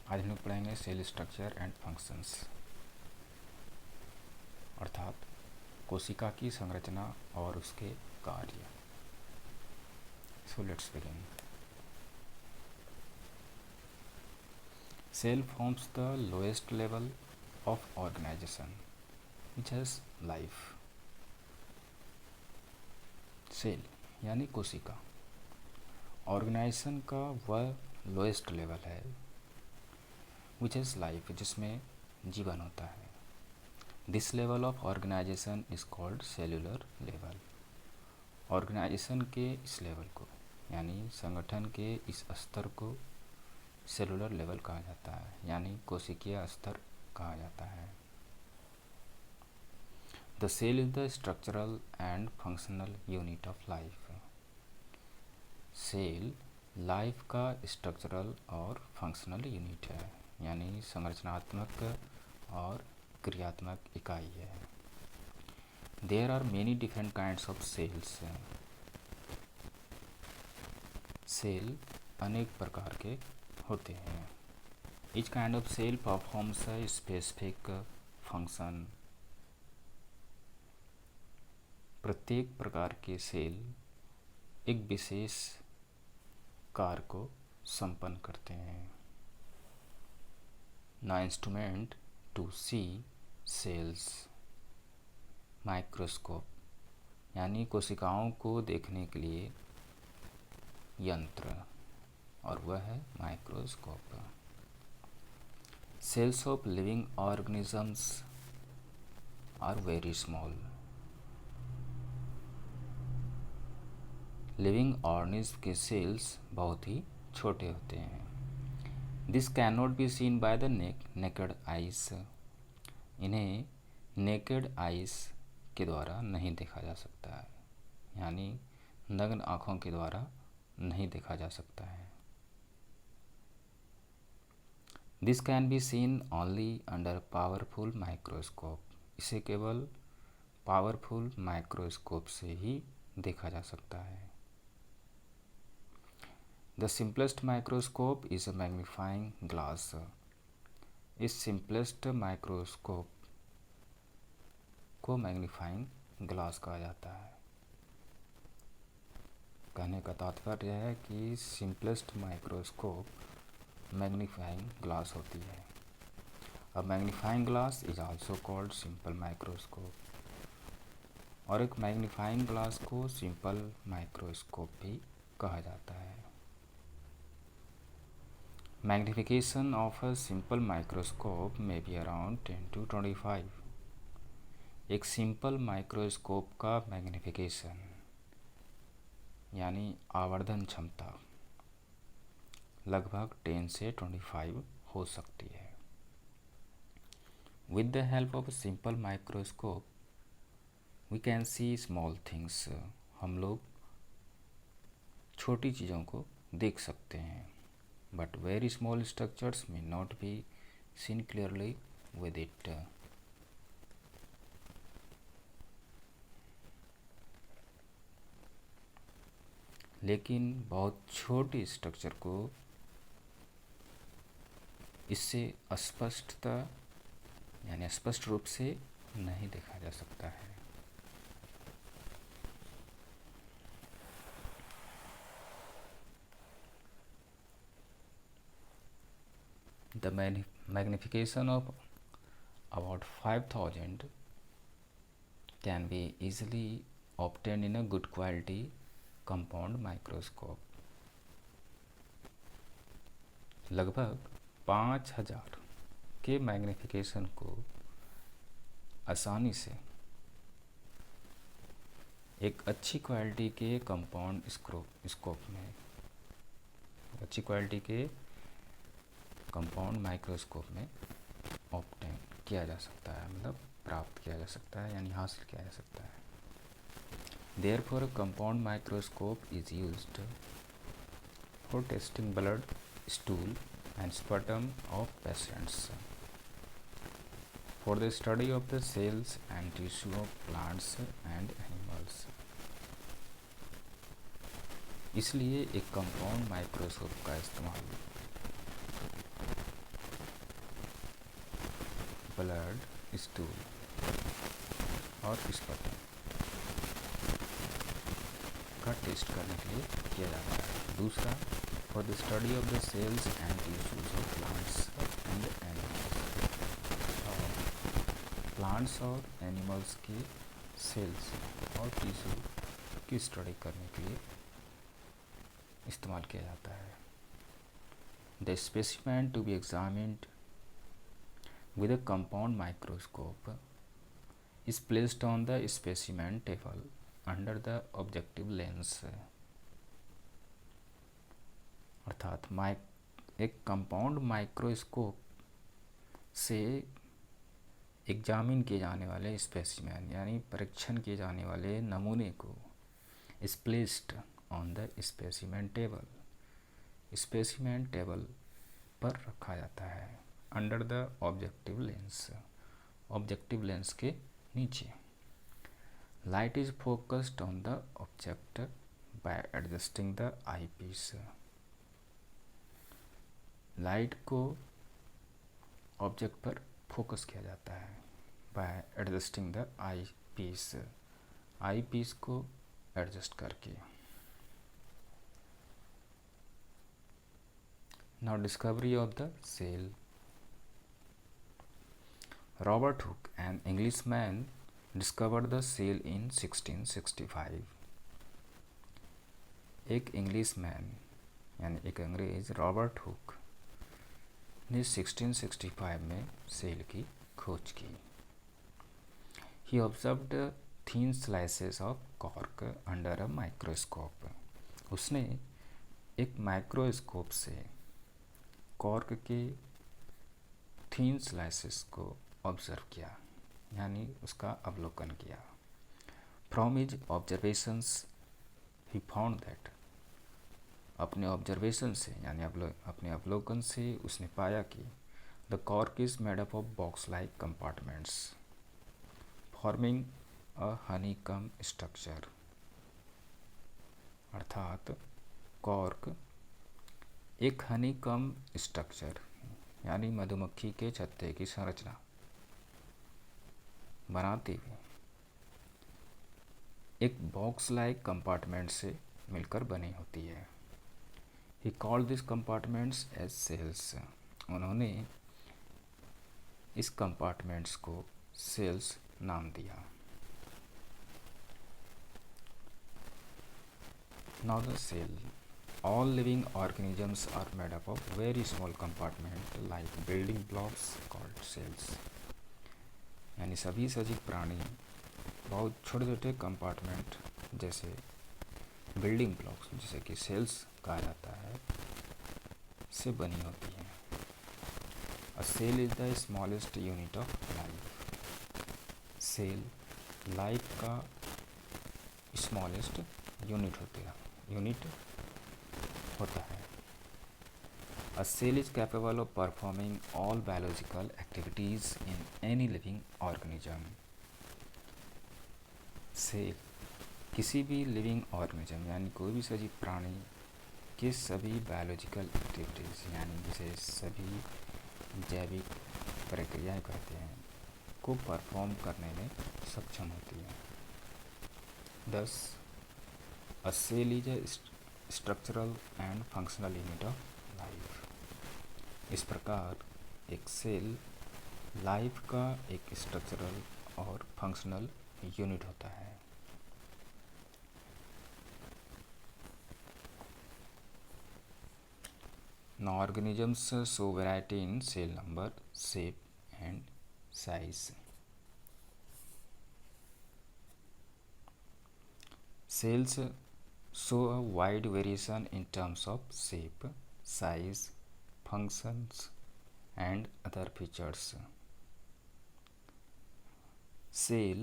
आज हम लोग पढ़ेंगे सेल स्ट्रक्चर एंड फंक्शंस, अर्थात कोशिका की संरचना और उसके कार्य। So let's begin. Cell forms the lowest level of organization which has life. Cell यानी कोशिका ऑर्गेनाइजेशन का वह लोएस्ट लेवल है विच हैज़ लाइफ, जिसमें जीवन होता है। This level of organization is called cellular level. Organization के इस लेवल को यानी संगठन के इस स्तर को सेलुलर लेवल कहा जाता है, यानी कोशिकीय स्तर कहा जाता है। The cell is the structural and functional unit of life. Cell life का स्ट्रक्चरल और फंक्शनल यूनिट है, यानी संरचनात्मक और क्रियात्मक इकाई है। There are many different kinds of cells. Cell अनेक प्रकार के होते हैं। Each kind of cell performs a specific function. प्रत्येक प्रकार के सेल एक विशेष कार्य को संपन्न करते हैं। ना instrument to see cells. Microscope यानी कोशिकाओं को देखने के लिए यंत्र, और वह है microscope. Cells of living organisms are very small. Living organism के सेल्स बहुत ही छोटे होते हैं। This can not be seen by the naked eyes. इन्हें नेकेड आइज के द्वारा नहीं देखा जा सकता है, यानी नग्न आँखों के द्वारा नहीं देखा जा सकता है। This can be seen only under powerful microscope. इसे केवल पावरफुल माइक्रोस्कोप से ही देखा जा सकता है। The simplest microscope is a magnifying glass. इस सिंपलेस्ट माइक्रोस्कोप को मैग्नीफाइंग ग्लास कहा जाता है। कहने का तात्पर्य है कि सिंपलेस्ट माइक्रोस्कोप मैग्नीफाइंग ग्लास होती है। A magnifying glass is also called simple microscope. और एक मैग्नीफाइंग ग्लास को सिंपल माइक्रोस्कोप भी कहा जाता है। Magnification of a simple microscope may be around 10 to 25। एक सिंपल माइक्रोस्कोप का मैग्निफिकेशन यानी आवर्धन क्षमता लगभग 10 से 25 हो सकती है। With the help of a simple microscope we can see small things। हम लोग छोटी चीज़ों को देख सकते हैं। But very small structures may not be seen clearly with it। लेकिन बहुत छोटी स्ट्रक्चर को इससे स्पष्टता यानी स्पष्ट रूप से नहीं देखा जा सकता है। The magnification of about 5000 can be easily obtained in a good quality compound microscope। लगभग 5000 के मैग्निफिकेशन को आसानी से एक अच्छी क्वालिटी के कंपाउंड स्कोप में, अच्छी क्वालिटी के कंपाउंड माइक्रोस्कोप में ऑब्टेन किया जा सकता है, मतलब प्राप्त किया जा सकता है, यानी हासिल किया जा सकता है। Therefore a compound microscope is used for testing blood, stool and sputum of patients, for the study of the cells and tissue of plants and animals. इसलिए एक कंपाउंड माइक्रोस्कोप का इस्तेमाल ब्लड, स्टूल और स्पर्म का test करने के लिए किया जाता है। दूसरा, for the study of the cells and tissues of plants and animals, plants और एनिमल्स के सेल्स और टिश्यू की स्टडी करने के लिए इस्तेमाल किया जाता है। The specimen to be examined with a compound microscope is placed on the specimen table under the objective lens। अर्थात एक कंपाउंड माइक्रोस्कोप से एग्जामिन किए जाने वाले स्पेसिमेन यानी परीक्षण किए जाने वाले नमूने को is placed on the specimen table, specimen table पर रखा जाता है। Under the objective lens, objective lens के नीचे। Light is focused on the object by adjusting the eye piece, light को ऑब्जेक्ट पर फोकस किया जाता है by adjusting the eye piece, eye piece को एडजस्ट करके। Now discovery of the cell. Robert Hooke, an Englishman, discovered the cell in 1665। एक Englishman यानी एक अंग्रेज रॉबर्ट हुक ने 1665 में सेल की खोज की। He observed thin slices of cork under a microscope। उसने एक माइक्रोस्कोप से कॉर्क के थीन स्लाइसेस को ऑब्जर्व किया यानी उसका अवलोकन किया। From his observations he found that, अपने ऑब्जर्वेशन से यानी अपने अवलोकन से उसने पाया कि the cork is made up of box like compartments forming a honeycomb structure. अर्थात कॉर्क एक हनीकम स्ट्रक्चर यानी मधुमक्खी के छत्ते की संरचना बनाते हुए एक बॉक्स लाइक कंपार्टमेंट से मिलकर बनी होती है। He called this compartments as cells, उन्होंने इस कंपार्टमेंट्स को सेल्स नाम दिया। Now the cell. All living organisms are made up of very small compartment like building blocks called cells। यानी सभी सजीव प्राणी बहुत छोटे छोटे कंपार्टमेंट जैसे बिल्डिंग ब्लॉक्स जैसे कि सेल्स कहा जाता है से बनी होती हैं। A cell is the smallest unit of life। Cell life का स्मॉलेस्ट यूनिट होता है। A cell is capable of performing all biological activities in any living organism। Cell किसी भी लिविंग ऑर्गेनिज्म यानी कोई भी सजीव प्राणी के सभी बायोलॉजिकल एक्टिविटीज़ यानी जिसे सभी जैविक प्रक्रियाएं कहते हैं को परफॉर्म करने में सक्षम होती है। 10 A cell is a structural and functional unit of life। इस प्रकार एक सेल लाइफ का एक स्ट्रक्चरल और फंक्शनल यूनिट होता है। Now organisms show variety in cell number, shape and size। Cells show a wide variation in terms of shape, size, functions and other features। Cell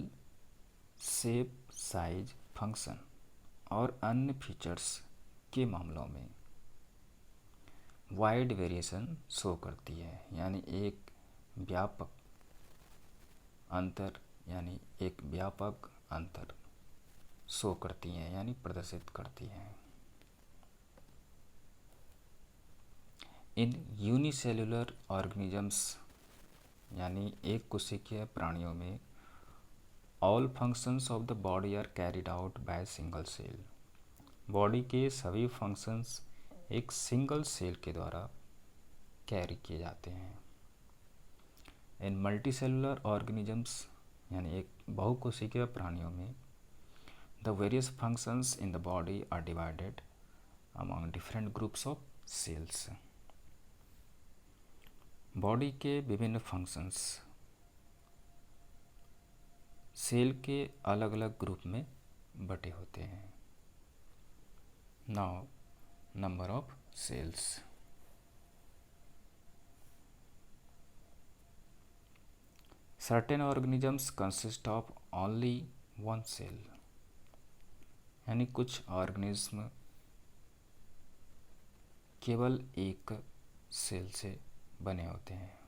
shape, size, function और अन्य features के मामलों में wide variation show करती है यानी एक व्यापक अंतर शो करती हैं यानी प्रदर्शित करती हैं। इन यूनिसेल्युलर ऑर्गेनिजम्स यानी एक कोशिकीय प्राणियों में all functions of the body are carried out by single cell. Body के सभी फंक्शंस एक सिंगल सेल के द्वारा कैरी किए जाते हैं। इन मल्टीसेलुलर ऑर्गेनिजम्स यानी एक बहुकोशिकीय प्राणियों में the various functions in the body are divided among different groups of cells. Body के विभिन्न फंक्शंस सेल के अलग अलग ग्रुप में बटे होते हैं। Now number of cells. Certain organisms consist of only one cell, यानी कुछ ऑर्गेनिज्म केवल एक सेल से बने होते हैं।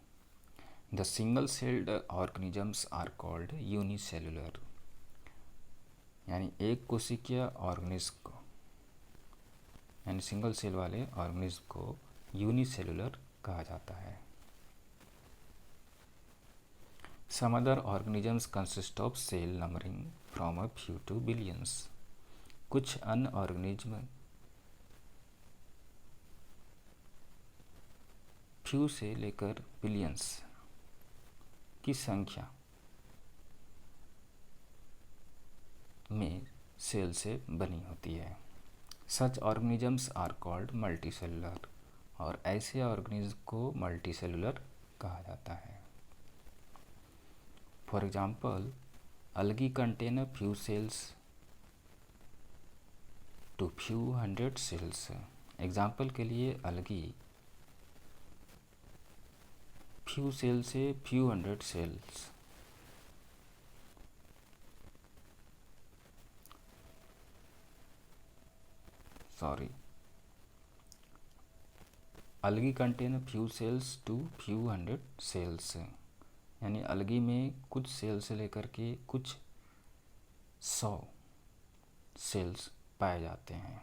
The single celled organisms are called unicellular, यानी एक कोशिकीय ऑर्गेनिज्म को यानी सिंगल सेल वाले ऑर्गेनिज्म को यूनिसेलुलर कहा जाता है। Some other organisms consist of cell numbering from a few to billions. कुछ अन्य ऑर्गेनिज्म फ्यू से लेकर बिलियंस की संख्या में सेल से बनी होती है। सच ऑर्गेनिजम्स आर कॉल्ड मल्टीसेलुलर, और ऐसे ऑर्गेनिज्म को मल्टीसेलुलर कहा जाता है। For example, algae contain a few cells to few hundred cells। Example के लिए algae few सेल से few hundred cells algae contain a few cells to few hundred cells, यानी अलगी में कुछ सेल से लेकर के कुछ 100 सेल्स पाए जाते हैं।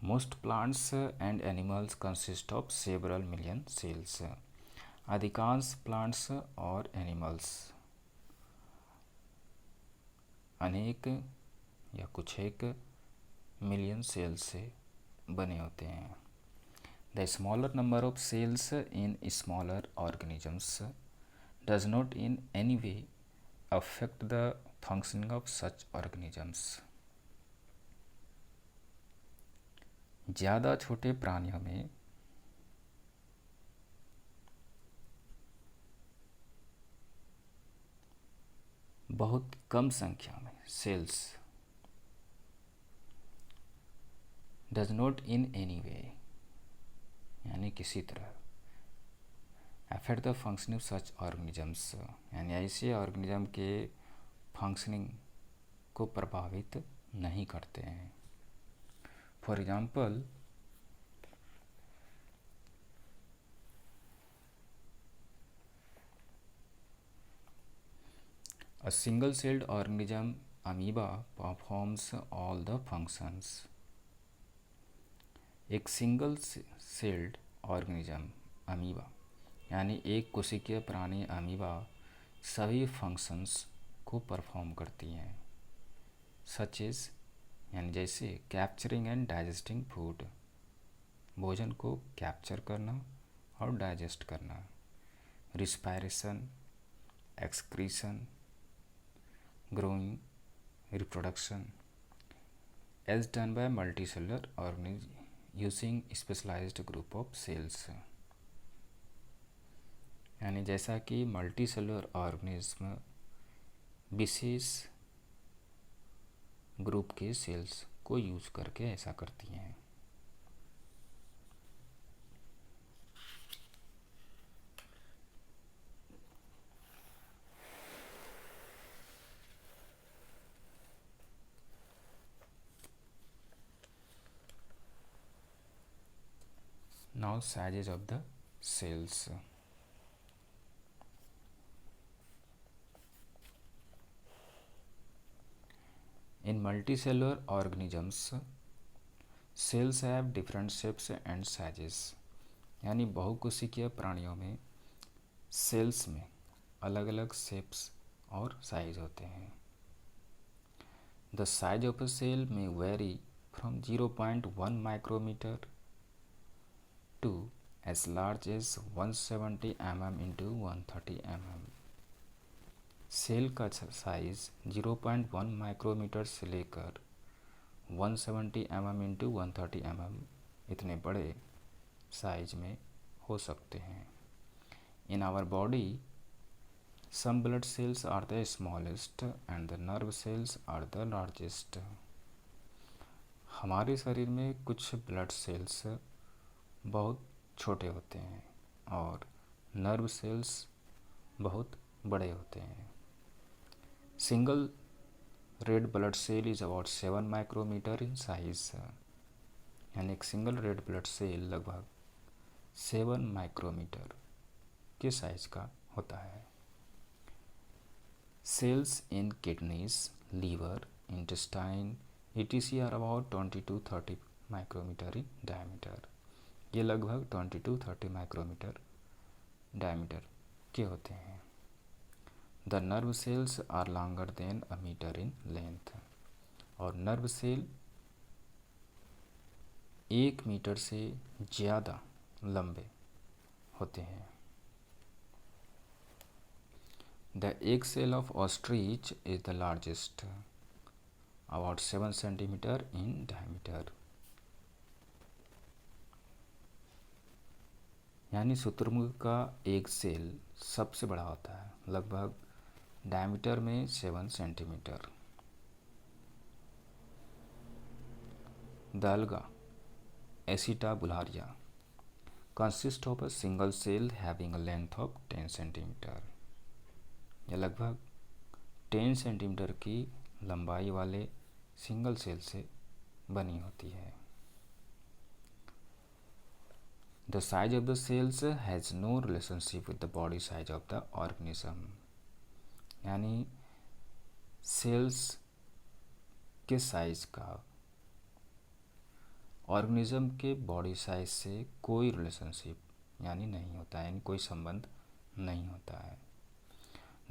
Most plants and animals consist of several million cells. अधिकांश प्लांट्स और एनिमल्स अनेक या कुछ एक मिलियन सेल्स से बने होते हैं। The smaller number of cells in smaller organisms does not in any way affect the functioning of such organisms। ज़्यादा छोटे प्राणियों में बहुत कम संख्या में sales does not in any way यानी किसी तरह affect the functioning of such organisms, यानी ऐसे ऑर्गेनिज्म के फंक्शनिंग को प्रभावित नहीं करते हैं। For example, a single celled organism amoeba performs all the functions। एक सिंगल सेल्ड ऑर्गेनिज्म अमीबा यानी एक कोशिकीय प्राणी अमीबा सभी फंक्शंस को परफॉर्म करती हैं। सच इज यानी जैसे कैप्चरिंग एंड डाइजेस्टिंग फूड, भोजन को कैप्चर करना और डाइजेस्ट करना, respiration, excretion, growing, reproduction, as done by multicellular organism using specialised group of cells. यानी जैसा कि मल्टीसेलुलर ऑर्गेनिज्म विशेष ग्रुप के सेल्स को यूज करके ऐसा करती हैं। Now sizes of the cells। In multicellular organisms, cells have different shapes and sizes। यानी बहुकोशिकीय प्राणियों में सेल्स में अलग अलग शेप्स और साइज होते हैं। The size of a cell may vary from 0.1 micrometre to as large as 170 mm into 130 mm। Cell का साइज 0.1 माइक्रोमीटर से लेकर 170 mm इंटू 130 mm इतने बड़े साइज में हो सकते हैं। In our body some blood cells are the smallest and the nerve cells are the largest। हमारे शरीर में कुछ ब्लड सेल्स बहुत छोटे होते हैं और नर्व सेल्स बहुत बड़े होते हैं। Single red blood cell is about 7 micrometre in size. यानी एक सिंगल रेड ब्लड सेल लगभग 7 माइक्रोमीटर के साइज का होता है। Cells in kidneys, liver, intestine, etc. are about 20 to 30 micrometer in diameter। ये लगभग 20 to 30 माइक्रोमीटर डायमीटर के होते हैं। The nerve cells are longer than a meter in length। और नर्व सेल 1 मीटर से ज़्यादा लंबे होते हैं। The egg cell of ostrich is the largest, about 7 centimeter in diameter। यानी शुतुरमुर्ग का एक सेल सबसे बड़ा होता है, लगभग डायमीटर में 7 centimetre. The alga Acetabularia consists of a single cell having a length of 10 centimeter। यह लगभग 10 सेंटीमीटर की लंबाई वाले सिंगल सेल से बनी होती है। The size of the cells has no relationship with the body size of the organism. यानी सेल्स के साइज का ऑर्गेनिज्म के बॉडी साइज से कोई रिलेशनशिप यानी नहीं होता है, यानी कोई संबंध नहीं होता है।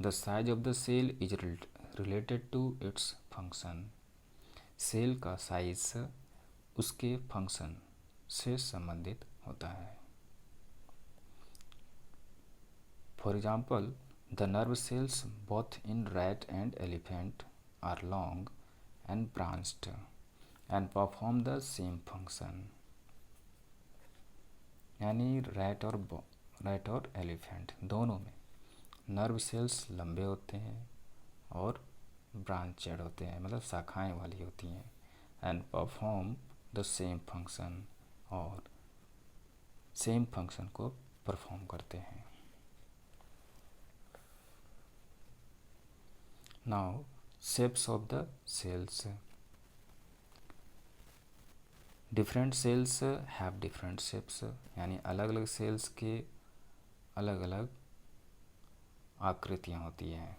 The size of the cell is related to its function. Cell का साइज उसके फंक्शन से संबंधित होता है। For example the nerve cells both in rat and elephant are long and branched and perform the same function. यानी rat और elephant दोनों में नर्व सेल्स लंबे होते हैं और ब्रांचेड होते हैं, मतलब शाखाएं वाली होती हैं। And perform the same function, और सेम फंक्शन को परफॉर्म करते हैं। Now shapes of the cells. Different cells have different shapes. यानी अलग अलग सेल्स के अलग अलग आकृतियाँ होती हैं।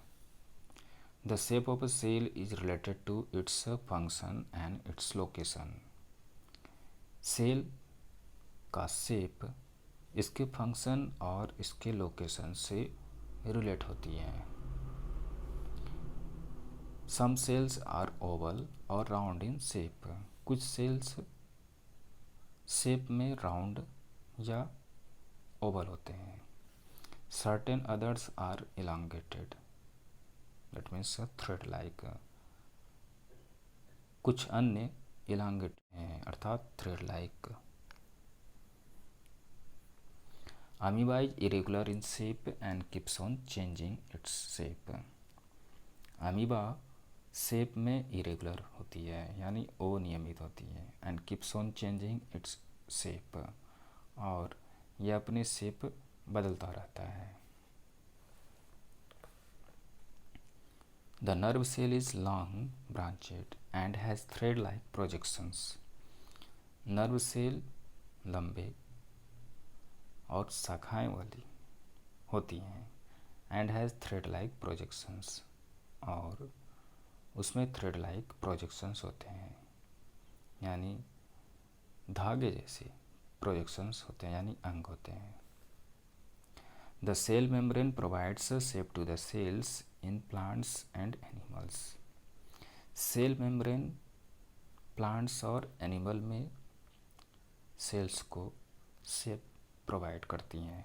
The shape of a cell is related to its function and its location. Cell का शेप इसके फंक्शन और इसके लोकेशन से रिलेट होती है। सम सेल्स आर ओवल और राउंड इन शेप। कुछ सेल्स शेप में राउंड या ओवल होते हैं। Certain others are elongated, that means thread like। कुछ अन्य elongate हैं अर्थात thread like। Amoeba is irregular in shape and keeps on changing its shape। Amoeba shape में इरेगुलर होती है यानी अनियमित होती है। And keeps on changing its shape, और यह अपने शेप बदलता रहता है। The nerve cell is long branched and has thread like projections. Nerve cell लंबे और शाखाएं वाली होती हैं। And has thread like projections, और उसमें थ्रेड लाइक प्रोजेक्शंस होते हैं, यानी धागे जैसे प्रोजेक्शंस होते हैं, यानी अंग होते हैं। The cell membrane provides a shape to the cells in plants and animals. Cell membrane plants और एनिमल में सेल्स को शेप प्रोवाइड करती हैं.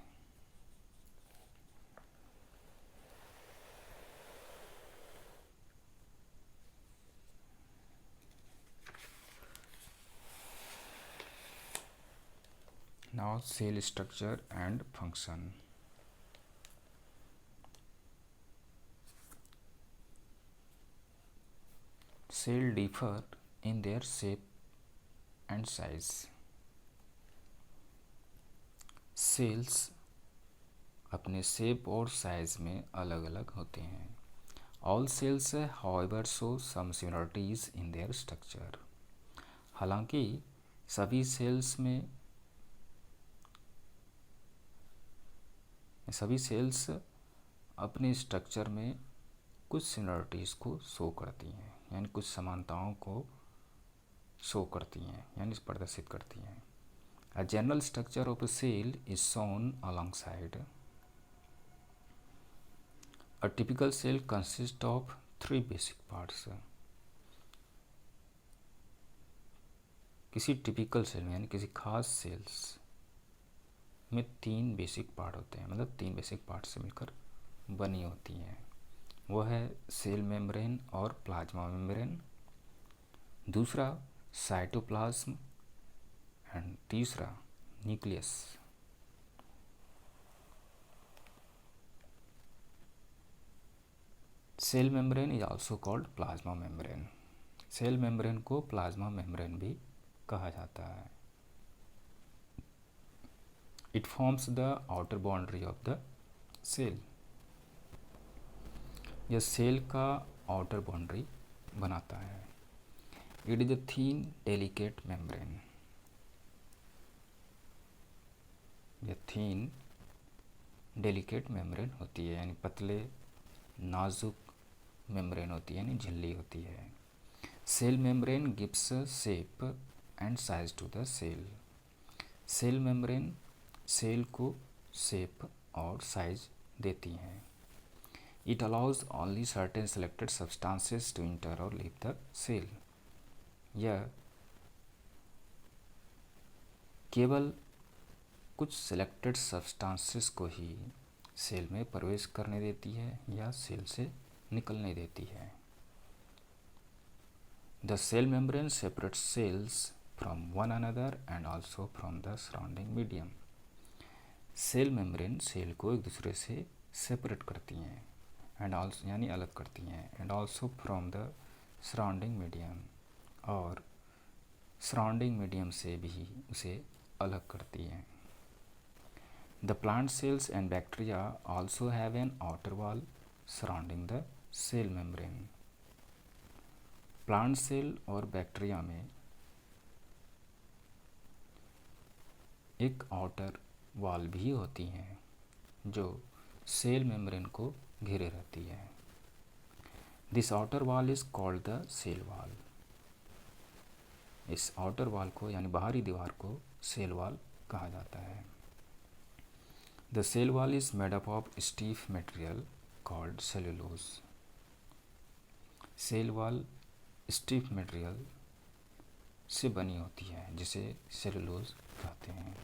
Now cell structure and function. Cell differ in their shape and size. Cells अपने shape और size में अलग अलग होते हैं. All cells however show some similarities in their structure. हालांकि सभी सेल्स अपने स्ट्रक्चर में कुछ सिमिलरिटीज़ को शो करती हैं, यानी कुछ समानताओं को शो करती हैं, यानी प्रदर्शित करती हैं. A general structure of a cell is shown alongside. A typical cell consists of 3 basic parts. किसी टिपिकल सेल में यानी किसी खास सेल्स में 3 बेसिक पार्ट होते हैं, मतलब 3 बेसिक पार्ट से मिलकर बनी होती हैं. वो है सेल मेम्ब्रेन और प्लाज्मा मेम्ब्रेन, दूसरा साइटोप्लाज्म एंड तीसरा nucleus. Cell membrane is also called plasma membrane. Cell membrane को प्लाज्मा मेम्ब्रेन भी कहा जाता है. It forms the outer boundary of the cell. यह सेल का आउटर बाउंड्री बनाता है. It is a thin delicate membrane. यह थीन डेलिकेट मेम्ब्रेन होती है, यानी पतले नाजुक मेम्ब्रेन होती है, यानी झिल्ली होती है. Cell membrane gives shape and size to the cell. Cell membrane cell को शेप और साइज देती हैं. It allows only certain selected substances to enter और लीव द सेल. यह केवल कुछ सिलेक्टेड सब्सटेंसेस को ही सेल में प्रवेश करने देती है या सेल से निकलने देती है. The cell membrane separates cells from one another and also from the surrounding medium. Cell membrane cell को एक दूसरे से सेपरेट करती हैं एंड ऑल्सो यानी अलग करती हैं, and also from the surrounding medium, और सराउंडिंग मीडियम से भी उसे अलग करती हैं. The plant cells and bacteria also have an outer wall surrounding the cell membrane. Plant cell और बैक्टीरिया में एक आउटर वॉल भी होती हैं जो सेल मेम्ब्रेन को घेरे रहती है. This outer wall is called the cell wall. इस आउटर वॉल को यानी बाहरी दीवार को सेल वॉल कहा जाता है. The cell wall is made up of stiff material called cellulose. Cell wall stiff material से बनी होती है जिसे सेलुलोज कहते हैं.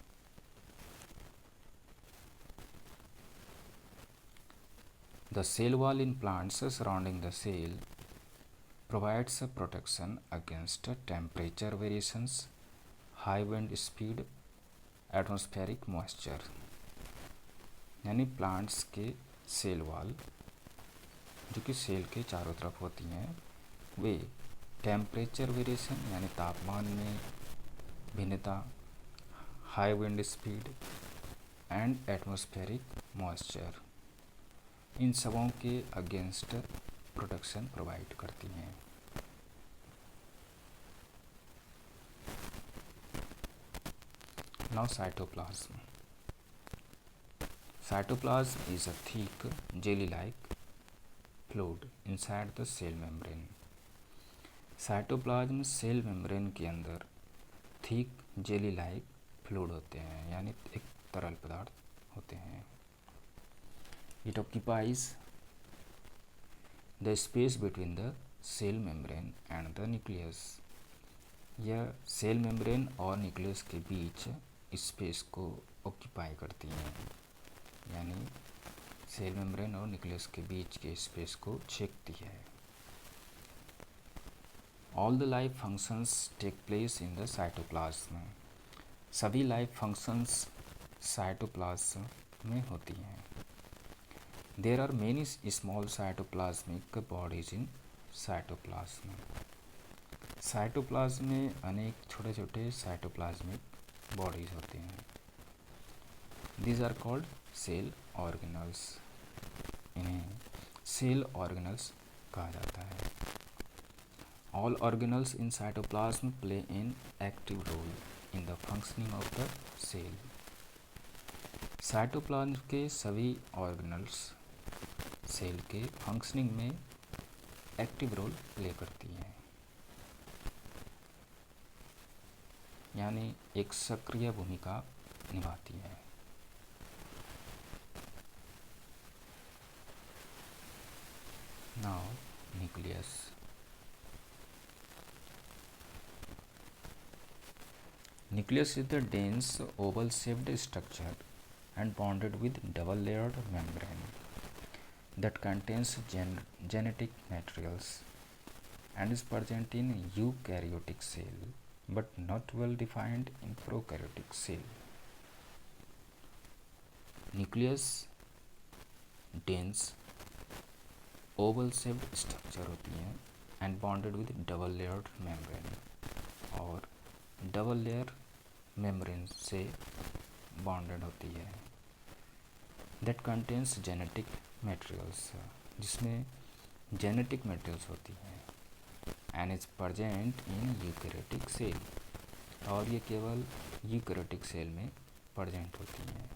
The cell wall in plants surrounding the cell provides protection against temperature variations, high wind speed, atmospheric moisture. यानी plants के cell wall जो कि सेल के चारों तरफ होती हैं वे टेम्परेचर वेरिएशन यानी तापमान में भिन्नता, high wind speed and atmospheric moisture, इन सबों के अगेंस्ट प्रोटेक्शन प्रोवाइड करती हैं. Now cytoplasm. Cytoplasm is a thick jelly-like fluid inside the cell membrane. Cytoplasm cell membrane के अंदर थिक जेली लाइक फ्लूइड होते हैं, यानी एक तरल पदार्थ होते हैं. It occupies the space between the cell membrane and the nucleus. यह सेल मेम्ब्रेन और न्यूक्लियस के बीच स्पेस को ऑक्यूपाई करती हैं, यानी सेल मेम्ब्रेन और न्यूक्लियस के बीच के स्पेस को छेकती है। All the life functions take place in the cytoplasm. सभी लाइफ फंक्शंस साइटोप्लाज्म में होती हैं। There are many small cytoplasmic bodies in cytoplasm. Cytoplasm में अनेक छोटे छोटे साइटोप्लाज्मिक बॉडीज होते हैं। These are called cell organelles. इन्हें सेल ऑर्गेनल्स कहा जाता है। All organelles in cytoplasm play an active role in the functioning of the cell. Cytoplasm के सभी ऑर्गेनल्स सेल के फंक्शनिंग में एक्टिव रोल प्ले करती हैं, यानी एक सक्रिय भूमिका निभाती है। Now nucleus. Nucleus is the dense oval-shaped structure and bonded with double-layered membrane that contains genetic materials and is present in eukaryotic cell but not well defined in prokaryotic cell. Nucleus dense oval-shaped structure होती है and bonded with double-layered membrane, और double layer membrane से bonded होती है। That contains genetic materials, जिसमें genetic materials होती हैं। And is present in eukaryotic cell, और ये केवल यूकैरियोटिक सेल में प्रेजेंट होती हैं।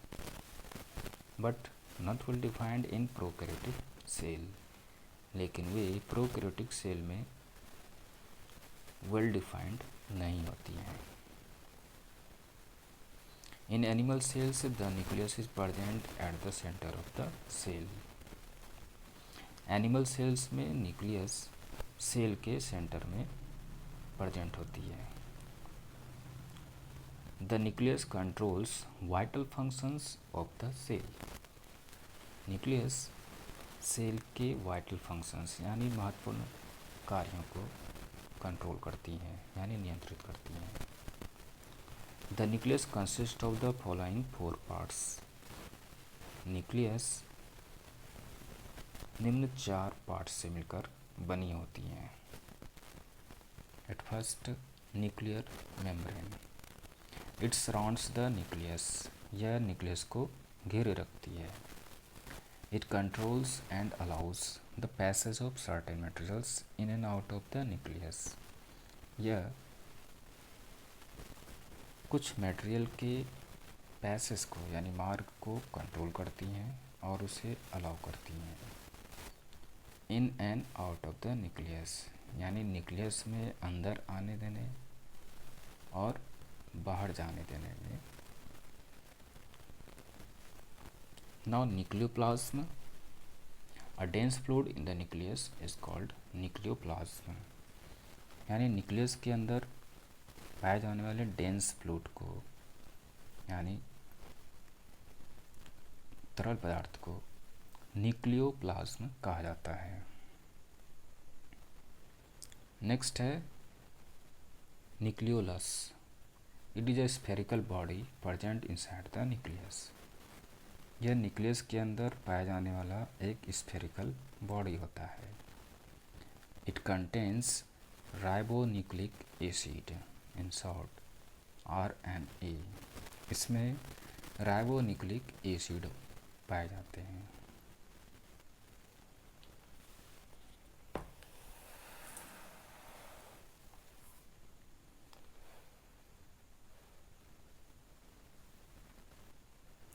But not well defined in prokaryotic cell, लेकिन वे प्रोकैरियोटिक सेल में वेल डिफाइंड नहीं होती हैं। In animal cells the nucleus is present at the centre of the cell. Animal cells में न्यूक्लियस सेल के सेंटर में प्रेजेंट होती है। The nucleus controls vital functions of the cell. Nucleus cell के vital functions यानी महत्वपूर्ण कार्यों को कंट्रोल करती हैं, यानी नियंत्रित करती हैं। The nucleus consist of the following 4 parts. Nucleus निम्न 4 पार्ट से मिलकर बनी होती हैं। At first, nuclear membrane. It surrounds the nucleus. यह न्यूक्लियस को घेरे रखती है। It controls and allows the passage of certain materials in and out of the nucleus. यह कुछ मटेरियल के पैसेज को यानी मार्ग को कंट्रोल करती हैं और उसे अलाउ करती हैं। In and out of the nucleus, यानी न्यूक्लियस में अंदर आने देने और बाहर जाने देने में। Now nucleoplasm. A dense fluid in the nucleus is called nucleoplasm, यानी न्यूक्लियस के अंदर पाए जाने वाले डेंस फ्लूइड को यानी तरल पदार्थ को न्यूक्लियोप्लाज्म कहा जाता है। नेक्स्ट है nucleolus. It is a spherical body present inside the nucleus. यह न्यूक्लियस के अंदर पाया जाने वाला एक स्फेरिकल बॉडी होता है। It contains ribonucleic acid, in short RNA। इसमें राइबोन्यूक्लिक एसिड पाए जाते हैं।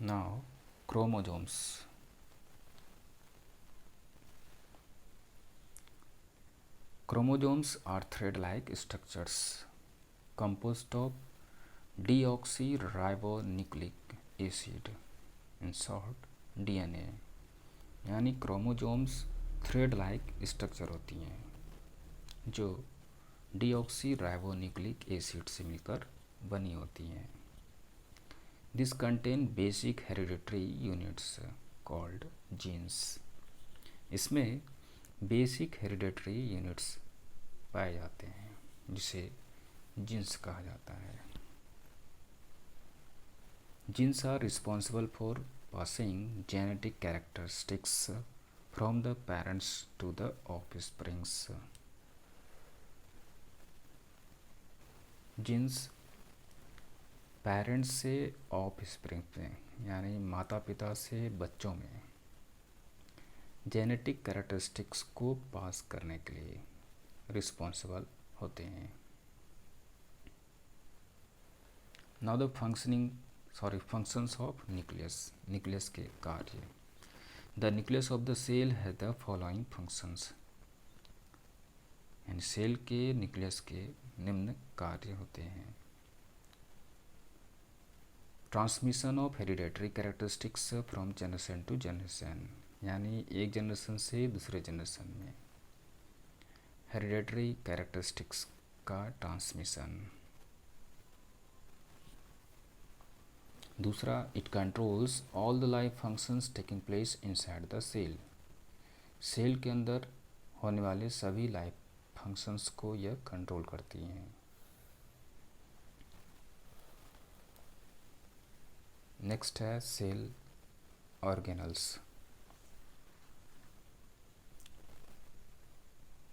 Now chromosomes. Chromosomes are thread-like structures composed of deoxyribonucleic acid, in short DNA, यानी क्रोमोजोम्स थ्रेड लाइक स्ट्रक्चर होती हैं जो डीऑक्सी राइबोन्यूक्लिक एसिड से मिलकर बनी होती हैं। This contain basic hereditary units called genes. इसमें बेसिक हेरिडिटरी यूनिट्स पाए जाते हैं जिसे जीन्स कहा जाता है। Genes are responsible for passing genetic characteristics from the parents to the offsprings. Genes parents से ऑफस्प्रिंग में यानी माता पिता से बच्चों में जेनेटिक कैरेक्टरिस्टिक्स को पास करने के लिए रिस्पॉन्सिबल होते हैं। Now the functions of nucleus के कार्य। The nucleus of the cell has the following functions. यानी सेल के न्यूक्लियस के निम्न कार्य होते हैं। Transmission of hereditary characteristics from generation to generation, यानी एक जनरेशन से दूसरे जनरेशन में हेरिडेटरी कैरेक्टरिस्टिक्स का ट्रांसमिशन। दूसरा, it controls all the life functions taking place inside the cell. Cell के अंदर होने वाले सभी लाइफ फंक्शंस को यह कंट्रोल करती हैं। नेक्स्ट है cell organelles.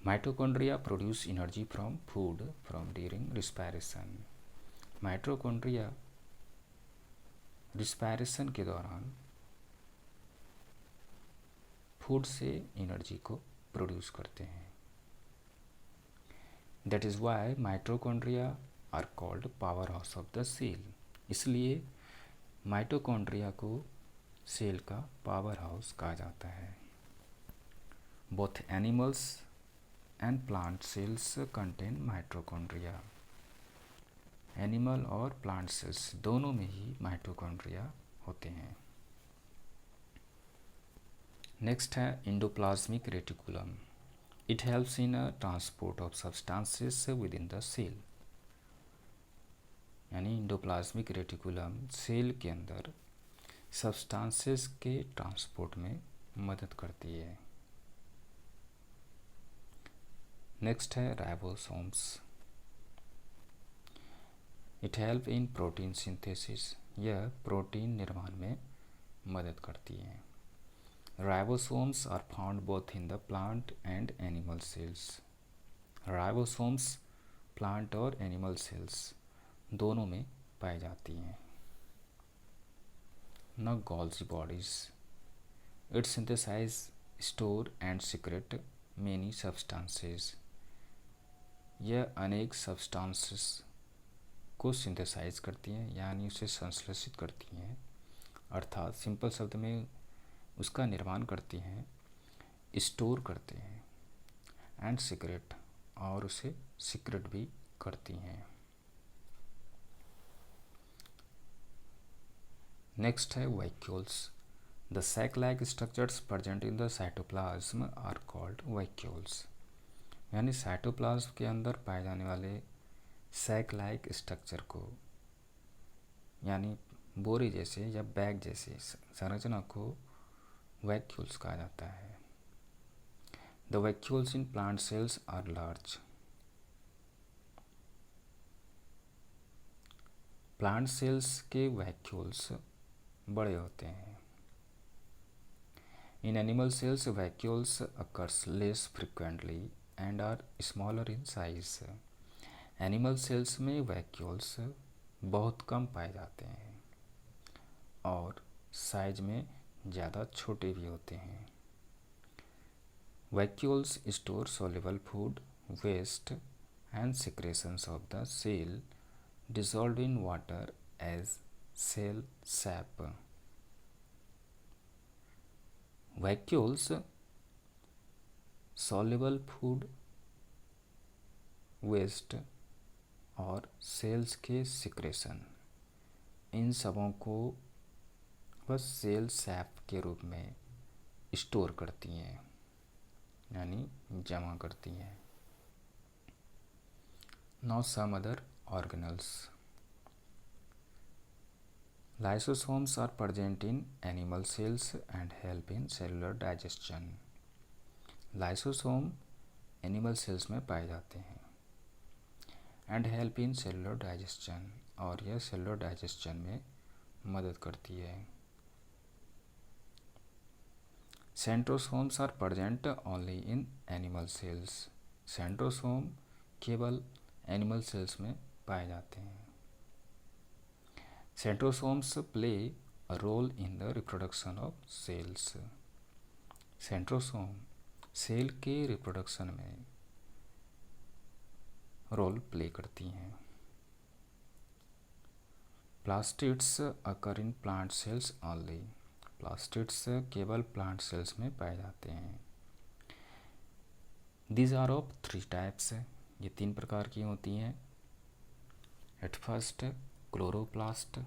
Mitochondria produce energy from food from during respiration. Mitochondria respiration के दौरान फूड से एनर्जी को प्रोड्यूस करते हैं। That is why mitochondria are called power house of the cell. इसलिए माइटोकॉन्ड्रिया को सेल का पावर हाउस कहा जाता है। Both animals and plant cells contain mitochondria. Animal और प्लांट सेल्स दोनों में ही माइटोकॉन्ड्रिया होते हैं। नेक्स्ट है endoplasmic reticulum. It helps in transport of substances within the cell. यानी एंडोप्लाज्मिक रेटिकुलम सेल के अंदर सब्सटेंसेस के ट्रांसपोर्ट में मदद करती है। नेक्स्ट है ribosomes. It help in protein synthesis. यह प्रोटीन निर्माण में मदद करती है। Ribosomes are found both in the plant and animal cells. Ribosomes plant और एनिमल सेल्स दोनों में पाई जाती हैं। न Golgi bodies. It synthesise store and secrete many substances. यह अनेक सब्सटेंसेस को सिंथेसाइज करती हैं यानी उसे संश्लेषित करती हैं, अर्थात सिंपल शब्द में उसका निर्माण करती हैं, स्टोर करते हैं, एंड सीक्रेट और उसे सीक्रेट भी करती हैं। नेक्स्ट है vacuoles. The sac like structures present in the cytoplasm are called vacuoles. यानी साइटोप्लाज्म के अंदर पाए जाने वाले सैक लाइक स्ट्रक्चर को यानी बोरी जैसे या बैग जैसे संरचना को वैक्यूल्स कहा जाता है। The vacuoles in plant cells are large. Plant cells के वैक्यूल्स बड़े होते हैं। In animal cells vacuoles occurs less frequently and are smaller in size. Animal cells में वैक्यूल्स बहुत कम पाए जाते हैं और साइज में ज़्यादा छोटे भी होते हैं। Vacuoles store soluble food, waste and secretions of the cell dissolved in water as cell sap. Vacuoles soluble food, waste और सेल्स के सिक्रेशन इन सबों को बस सेल सैप के रूप में स्टोर करती हैं, यानी जमा करती हैं। Now some other organelles. Lysosomes are present in animal cells and help in cellular digestion. Lysosome animal cells में पाए जाते हैं and help in cellular digestion, और यह सेलुलर डाइजेशन में मदद करती है। Centrosomes are present only in animal cells. Centrosome केवल एनिमल सेल्स में पाए जाते हैं। Centrosomes play a role in the reproduction of cells. Centrosome cell के रिप्रोडक्शन में रोल प्ले करती हैं। Plastids occur in plant cells only. Plastids केवल प्लांट सेल्स में पाए जाते हैं। These are of 3 types. ये 3 प्रकार की होती हैं। At first chloroplast.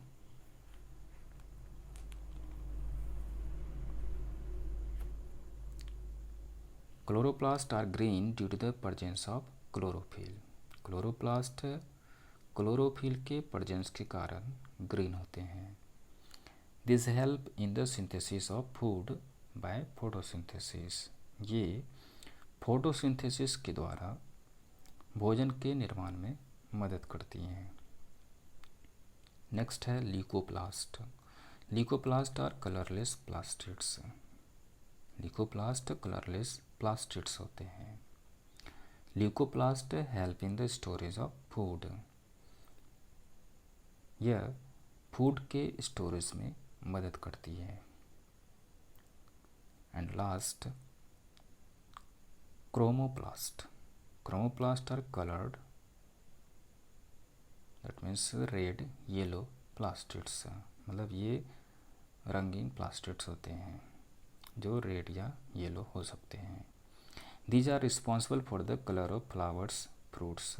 Chloroplast are green due to the presence of chlorophyll. Chloroplast chlorophyll के प्रेजेंस के कारण ग्रीन होते हैं। This help in the synthesis of food by photosynthesis. ये फोटोसिंथेसिस के द्वारा भोजन के निर्माण में मदद करती हैं। नेक्स्ट है leucoplast. Leucoplast are colourless plastids. Leucoplast colourless plastids होते हैं। Leucoplast help in the storage of food. यह फूड के स्टोरेज में मदद करती है। And last chromoplast. Chromoplast are coloured, that means red yellow plastids. मतलब ये रंगीन प्लास्टिड्स होते हैं जो रेड या येलो हो सकते हैं। These are responsible for the colour of flowers, fruits,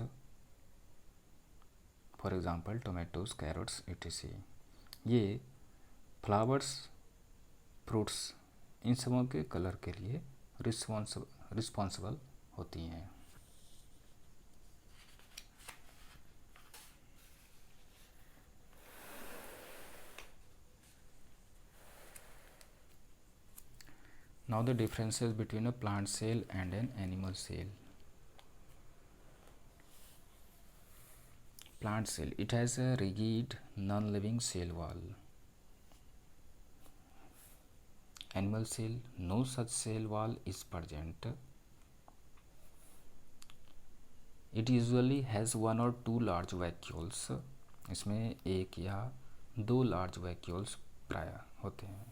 for example tomatoes, carrots etc. ये फ्लावर्स, फ्रूट्स इन सबों के कलर के लिए रिस्पॉन्सिबल होती हैं। Now the differences between a plant cell and an animal cell. Plant cell, it has a rigid non-living cell wall. Animal cell, no such cell wall is present. It usually has 1 or 2 large vacuoles. इसमें 1 या 2 large vacuoles प्राय होते हैं।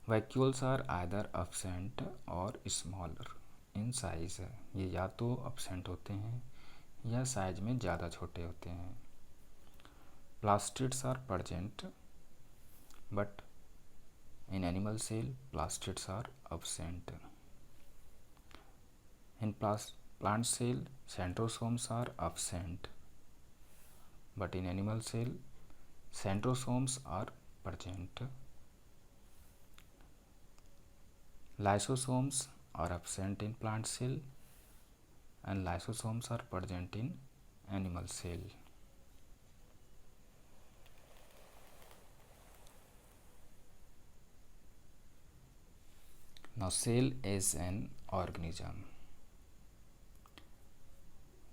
Vacuoles are either absent और smaller in size. ये या तो absent होते हैं या साइज में ज़्यादा छोटे होते हैं। Plastids are present but in animal cell plastids are absent. In plant cell centrosomes are absent but in animal cell centrosomes are present. Lysosomes are absent in plant cell and lysosomes are present in animal cell. Now cell is an organism,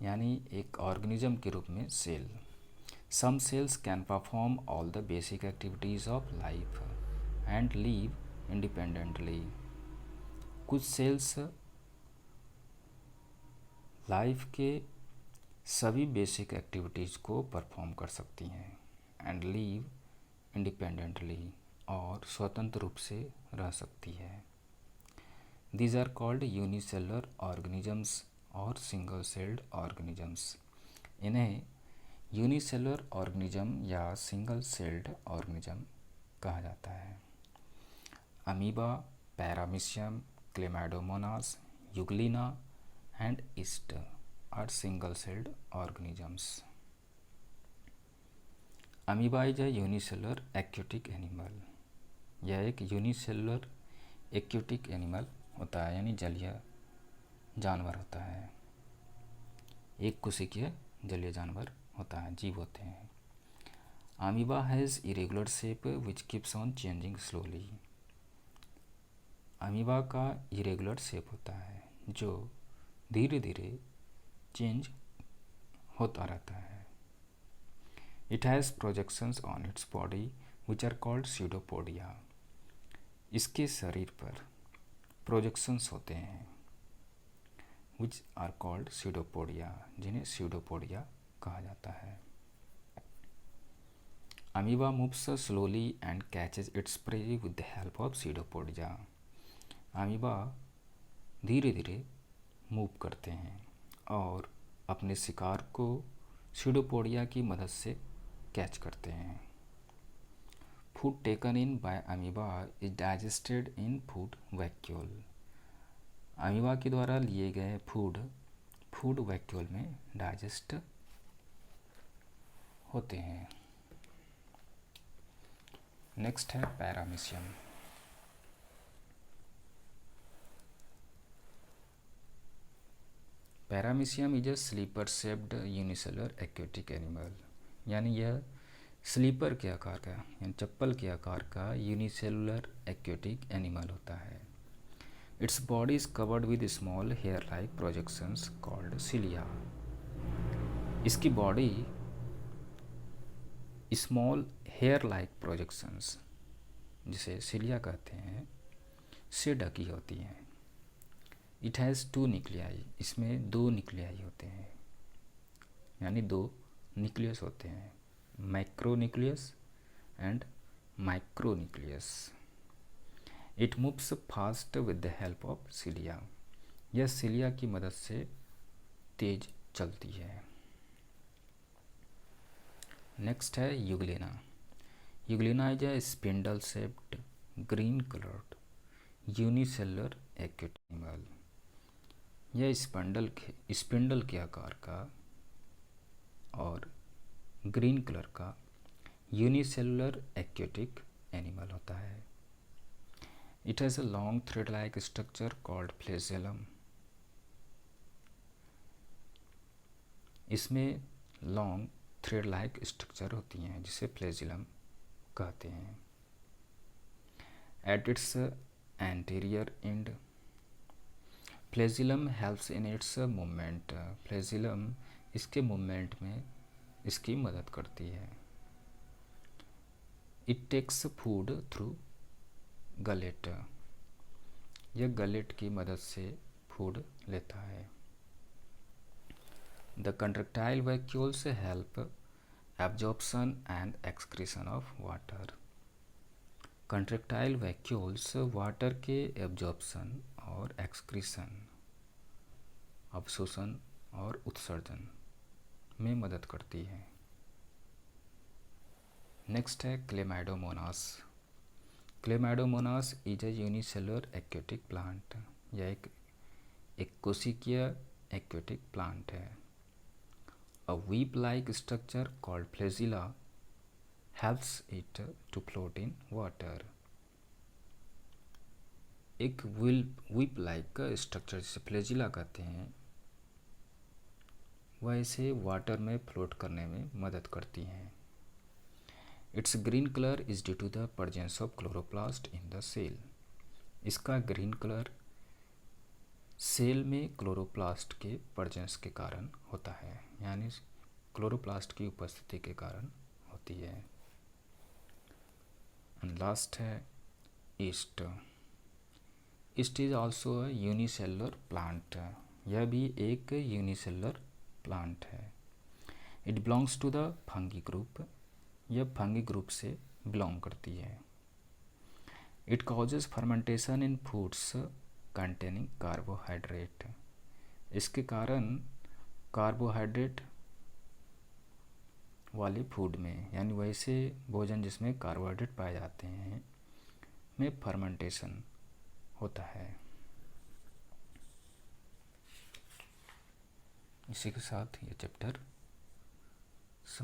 यानी एक organism के रूप में cell. Some cells can perform all the basic activities of life and live independently. कुछ sales life के सभी basic activities को perform कर सकती हैं एंड लीव इंडिपेंडेंटली, और स्वतंत्र रूप से रह सकती है। These are called unicellular organisms और सिंगल सेल्ड ऑर्गेनिजम्स। इन्हें यूनिसेलुलर ऑर्गेनिज्म या सिंगल सेल्ड ऑर्गेनिज्म कहा जाता है। Amoeba, paramecium, chlamydomonas, euglena and yeast are single-celled organisms. Amoeba is a unicellular aquatic animal. यह एक यूनिसेलुलर एक्वेटिक एनिमल होता है, यानी जलीय जानवर होता है। एक कोशिकीय जलीय जानवर होता है, जीव होते हैं। Amoeba has irregular shape which keeps on changing slowly. Amoeba का इरेगुलर शेप होता है जो धीरे धीरे चेंज होता रहता है। It has projections on its body which are called pseudopodia. इसके शरीर पर प्रोजेक्शंस होते हैं विच आर कॉल्ड स्यूडोपोडिया, जिन्हें स्यूडोपोडिया कहा जाता है। Amoeba moves slowly and catches its prey with the help of pseudopodia. Amoeba धीरे धीरे मूव करते हैं और अपने शिकार को स्यूडोपोडिया की मदद से कैच करते हैं। Food taken in by amoeba is digested in food vacuole. Amoeba के द्वारा लिए गए फूड वैक्यूल में डाइजेस्ट होते हैं। नेक्स्ट है paramecium. Paramecium is a slipper shaped unicellular aquatic animal, यानी यह स्लीपर के आकार का, यानी चप्पल के आकार का यूनिसेलुलर एक्वेटिक एनिमल होता है। Its body is covered with small hair like projections called cilia. इसकी body small hair like projections, जिसे सिलिया कहते हैं, से ढकी होती हैं। It has 2 nuclei. इसमें 2 न्यूक्लियाई होते हैं, यानी 2 न्यूक्लियस होते हैं, macronucleus and micronucleus. It moves fast with the help of cilia. यह सिलिया की मदद से तेज चलती है। नेक्स्ट है euglena. Euglena is a spindle shaped green coloured unicellular aquatic animal. यह स्पिंडल के आकार का और ग्रीन कलर का यूनिसेलुलर एक्वेटिक एनिमल होता है। It has a long thread like structure called flagellum. इसमें लॉन्ग थ्रेड लाइक स्ट्रक्चर होती हैं, जिसे फ्लैजेलम कहते हैं। Eight its anterior end flagellum helps in its movement. Flagellum इसके मूवमेंट में इसकी मदद करती है। It takes food through gullet. यह गलेट की मदद से फूड लेता है। The contractile vacuoles help absorption and excretion of water. Contractile vacuoles water के एब्जॉर्प्शन और एक्सक्रीशन, अवशोषण और उत्सर्जन में मदद करती है। नेक्स्ट है chlamydomonas. Chlamydomonas is a unicellular aquatic plant. यह एक कोशिकीय एक्वेटिक प्लांट है। A weep-like structure called flagella helps it to float in water. एक weep-like स्ट्रक्चर जिसे फ्लैजिला कहते हैं, वह इसे वाटर में फ्लोट करने में मदद करती हैं। Its green colour is due to the presence of chloroplast in the cell. इसका ग्रीन कलर सेल में क्लोरोप्लास्ट के प्रेजेंस के कारण होता है, यानी क्लोरोप्लास्ट की उपस्थिति के कारण होती है। एंड लास्ट है yeast. Yeast is also a unicellular plant. यह भी एक यूनिसेलुलर प्लांट है। It belongs to the fungi group. यह फंगी ग्रुप से बिलोंग करती है। It causes fermentation in foods containing carbohydrate. इसके कारण कार्बोहाइड्रेट वाले फूड में, यानी वैसे भोजन जिसमें कार्बोहाइड्रेट पाए जाते हैं, में फर्मेंटेशन होता है। इसी के साथ ये चैप्टर समाप्त।